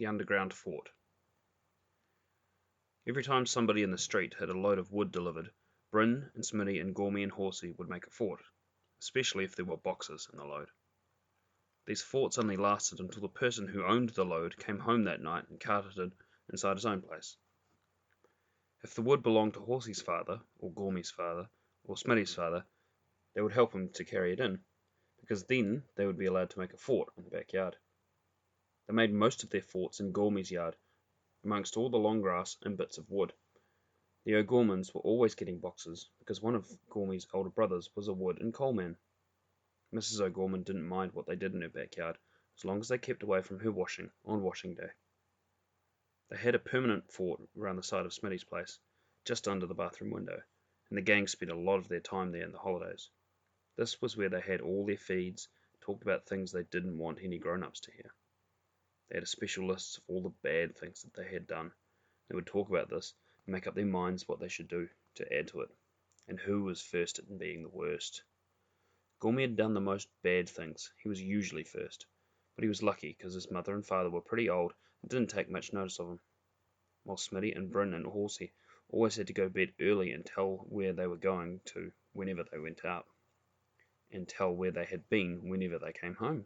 the underground fort. Every time somebody in the street had a load of wood delivered, Bryn and Smitty and Gormy and Horsey would make a fort, especially if there were boxes in the load. These forts only lasted until the person who owned the load came home that night and carted it inside his own place. If the wood belonged to Horsey's father, or Gormy's father, or Smitty's father, they would help him to carry it in, because then they would be allowed to make a fort in the backyard. They made most of their forts in Gormy's yard, amongst all the long grass and bits of wood. The O'Gormans were always getting boxes, because one of Gormy's older brothers was a wood and coal man. Mrs. O'Gorman didn't mind what they did in her backyard, as long as they kept away from her washing on washing day. They had a permanent fort around the side of Smitty's place, just under the bathroom window, and the gang spent a lot of their time there in the holidays. This was where they had all their feeds, talked about things they didn't want any grown-ups to hear. They had a special list of all the bad things that they had done. They would talk about this and make up their minds what they should do to add to it, and who was first at being the worst. Gormy had done the most bad things. He was usually first, but he was lucky because his mother and father were pretty old and didn't take much notice of him, while Smitty and Bryn and Horsey always had to go to bed early and tell where they were going to whenever they went out, and tell where they had been whenever they came home.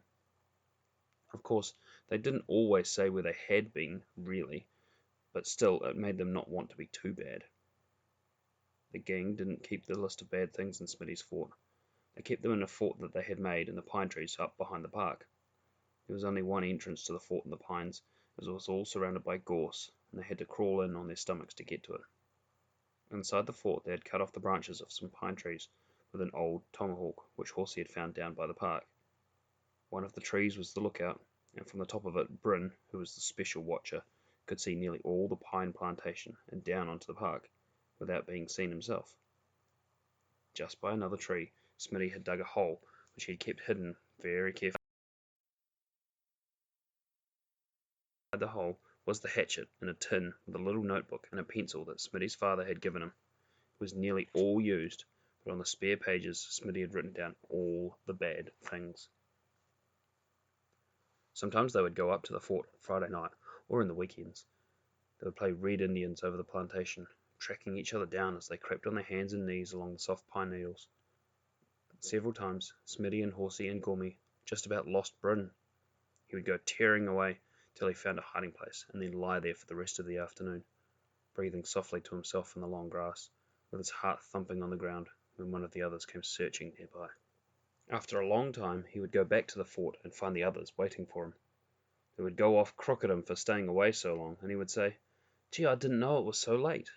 Of course, they didn't always say where they had been, really, but still it made them not want to be too bad. The gang didn't keep the list of bad things in Smitty's fort. They kept them in a fort that they had made in the pine trees up behind the park. There was only one entrance to the fort in the pines, as it was all surrounded by gorse, and they had to crawl in on their stomachs to get to it. Inside the fort they had cut off the branches of some pine trees with an old tomahawk which Horsey had found down by the park. One of the trees was the lookout, and from the top of it Bryn, who was the special watcher, could see nearly all the pine plantation and down onto the park, without being seen himself. Just by another tree, Smitty had dug a hole, which he had kept hidden very carefully. Inside the hole was the hatchet in a tin with a little notebook and a pencil that Smitty's father had given him. It was nearly all used, but on the spare pages Smitty had written down all the bad things. Sometimes they would go up to the fort on Friday night, or in the weekends. They would play Red Indians over the plantation, tracking each other down as they crept on their hands and knees along the soft pine needles. Several times Smitty and Horsey and Gormy just about lost Bryn. He would go tearing away till he found a hiding place, and then lie there for the rest of the afternoon, breathing softly to himself in the long grass, with his heart thumping on the ground when one of the others came searching nearby. After a long time he would go back to the fort and find the others waiting for him. They would go off crook at him for staying away so long, and he would say, "Gee, I didn't know it was so late."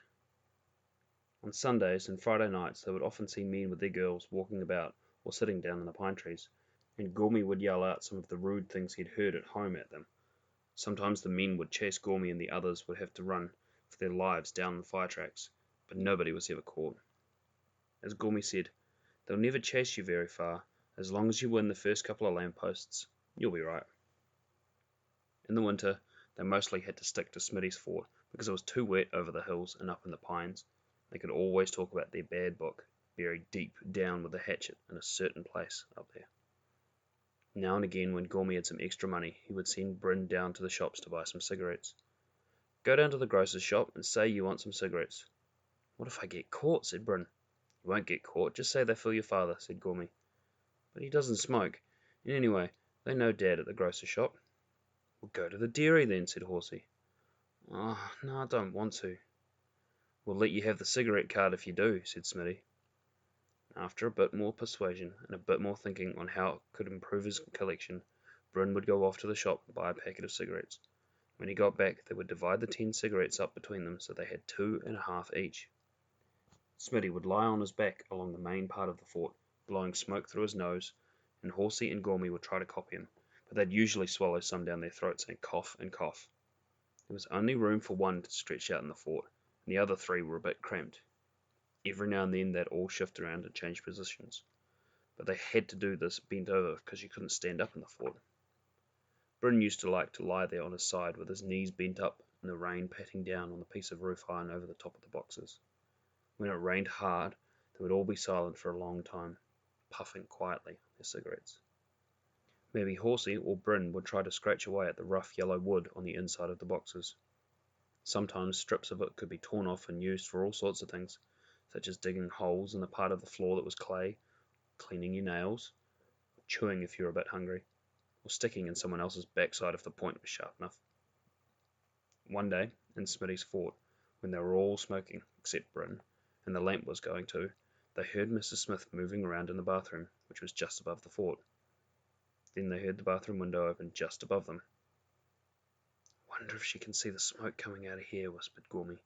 On Sundays and Friday nights they would often see men with their girls walking about or sitting down in the pine trees, and Gormy would yell out some of the rude things he'd heard at home at them. Sometimes the men would chase Gormy and the others would have to run for their lives down the fire tracks, but nobody was ever caught. As Gormy said, "They'll never chase you very far. As long as you win the first couple of lampposts, you'll be right." In the winter, they mostly had to stick to Smitty's fort because it was too wet over the hills and up in the pines. They could always talk about their bad book, buried deep down with a hatchet in a certain place up there. Now and again, when Gormy had some extra money, he would send Bryn down to the shops to buy some cigarettes. "Go down to the grocer's shop and say you want some cigarettes." "What if I get caught?" said Bryn. "You won't get caught. Just say they're for your father," said Gormy. "But he doesn't smoke, and anyway, they know Dad at the grocer's shop." "We'll go to the dairy then," said Horsey. "Oh, no, I don't want to." "We'll let you have the cigarette card if you do," said Smitty. After a bit more persuasion and a bit more thinking on how it could improve his collection, Bryn would go off to the shop and buy a packet of cigarettes. When he got back, they would divide the 10 cigarettes up between them so they had 2.5 each. Smitty would lie on his back along the main part of the fort, blowing smoke through his nose, and Horsey and Gormy would try to copy him, but they'd usually swallow some down their throats and cough and cough. There was only room for one to stretch out in the fort, and the other 3 were a bit cramped. Every now and then they'd all shift around and change positions, but they had to do this bent over because you couldn't stand up in the fort. Bryn used to like to lie there on his side with his knees bent up and the rain patting down on the piece of roof iron over the top of the boxes. When it rained hard, they would all be silent for a long time, puffing quietly on their cigarettes. Maybe Horsey or Bryn would try to scratch away at the rough yellow wood on the inside of the boxes. Sometimes strips of it could be torn off and used for all sorts of things, such as digging holes in the part of the floor that was clay, cleaning your nails, chewing if you were a bit hungry, or sticking in someone else's backside if the point was sharp enough. One day, in Smitty's fort, when they were all smoking, except Bryn, and the lamp was going too, they heard Mrs. Smith moving around in the bathroom, which was just above the fort. Then they heard the bathroom window open just above them. "Wonder if she can see the smoke coming out of here," whispered Gormy.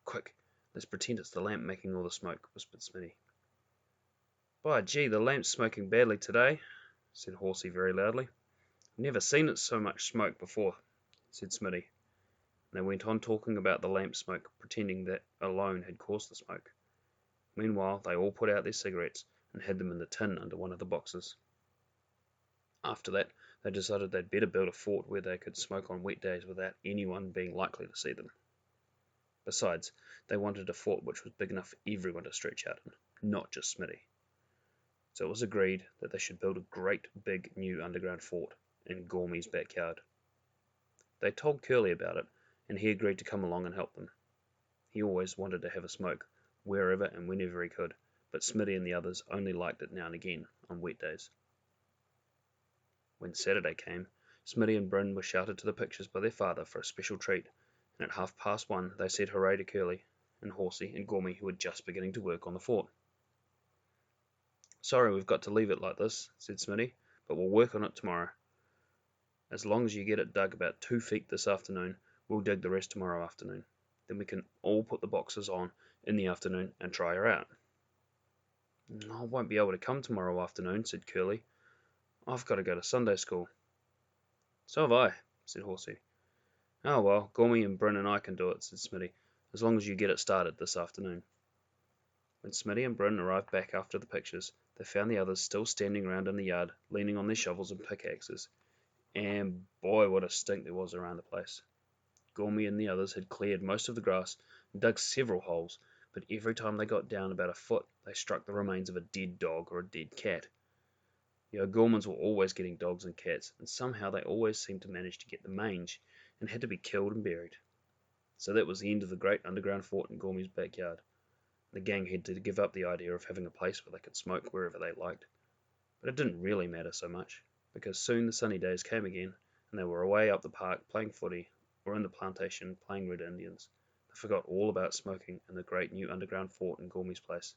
"Quick, let's pretend it's the lamp making all the smoke," whispered Smitty. "By gee, the lamp's smoking badly today," said Horsey very loudly. "I've never seen it so much smoke before," said Smitty. And they went on talking about the lamp smoke, pretending that alone had caused the smoke. Meanwhile, they all put out their cigarettes and hid them in the tin under one of the boxes. After that, they decided they'd better build a fort where they could smoke on wet days without anyone being likely to see them. Besides, they wanted a fort which was big enough for everyone to stretch out in, not just Smitty. So it was agreed that they should build a great big new underground fort in Gormy's backyard. They told Curly about it, and he agreed to come along and help them. He always wanted to have a smoke, wherever and whenever he could, but Smitty and the others only liked it now and again, on wet days. When Saturday came, Smitty and Bryn were shouted to the pictures by their father for a special treat, and at 1:30 they said hooray to Curly and Horsey and Gormy, who were just beginning to work on the fort. "Sorry we've got to leave it like this," said Smitty, "but we'll work on it tomorrow. As long as you get it dug about 2 feet this afternoon, we'll dig the rest tomorrow afternoon. Then we can all put the boxes on in the afternoon and try her out." "I won't be able to come tomorrow afternoon," said Curly. "I've got to go to Sunday school." "So have I," said Horsey. "Oh well, Gormy and Bryn and I can do it," said Smitty, "as long as you get it started this afternoon." When Smitty and Bryn arrived back after the pictures, they found the others still standing around in the yard, leaning on their shovels and pickaxes. And boy, what a stink there was around the place. Gormy and the others had cleared most of the grass and dug several holes, but every time they got down about a foot, they struck the remains of a dead dog or a dead cat. The O'Gormans were always getting dogs and cats, and somehow they always seemed to manage to get the mange, and had to be killed and buried. So that was the end of the great underground fort in Gormy's backyard. The gang had to give up the idea of having a place where they could smoke wherever they liked. But it didn't really matter so much, because soon the sunny days came again, and they were away up the park playing footy, or in the plantation playing Red Indians. They forgot all about smoking in the great new underground fort in Gormy's place.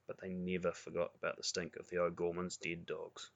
But they never forgot about the stink of the O'Gormans' dead dogs.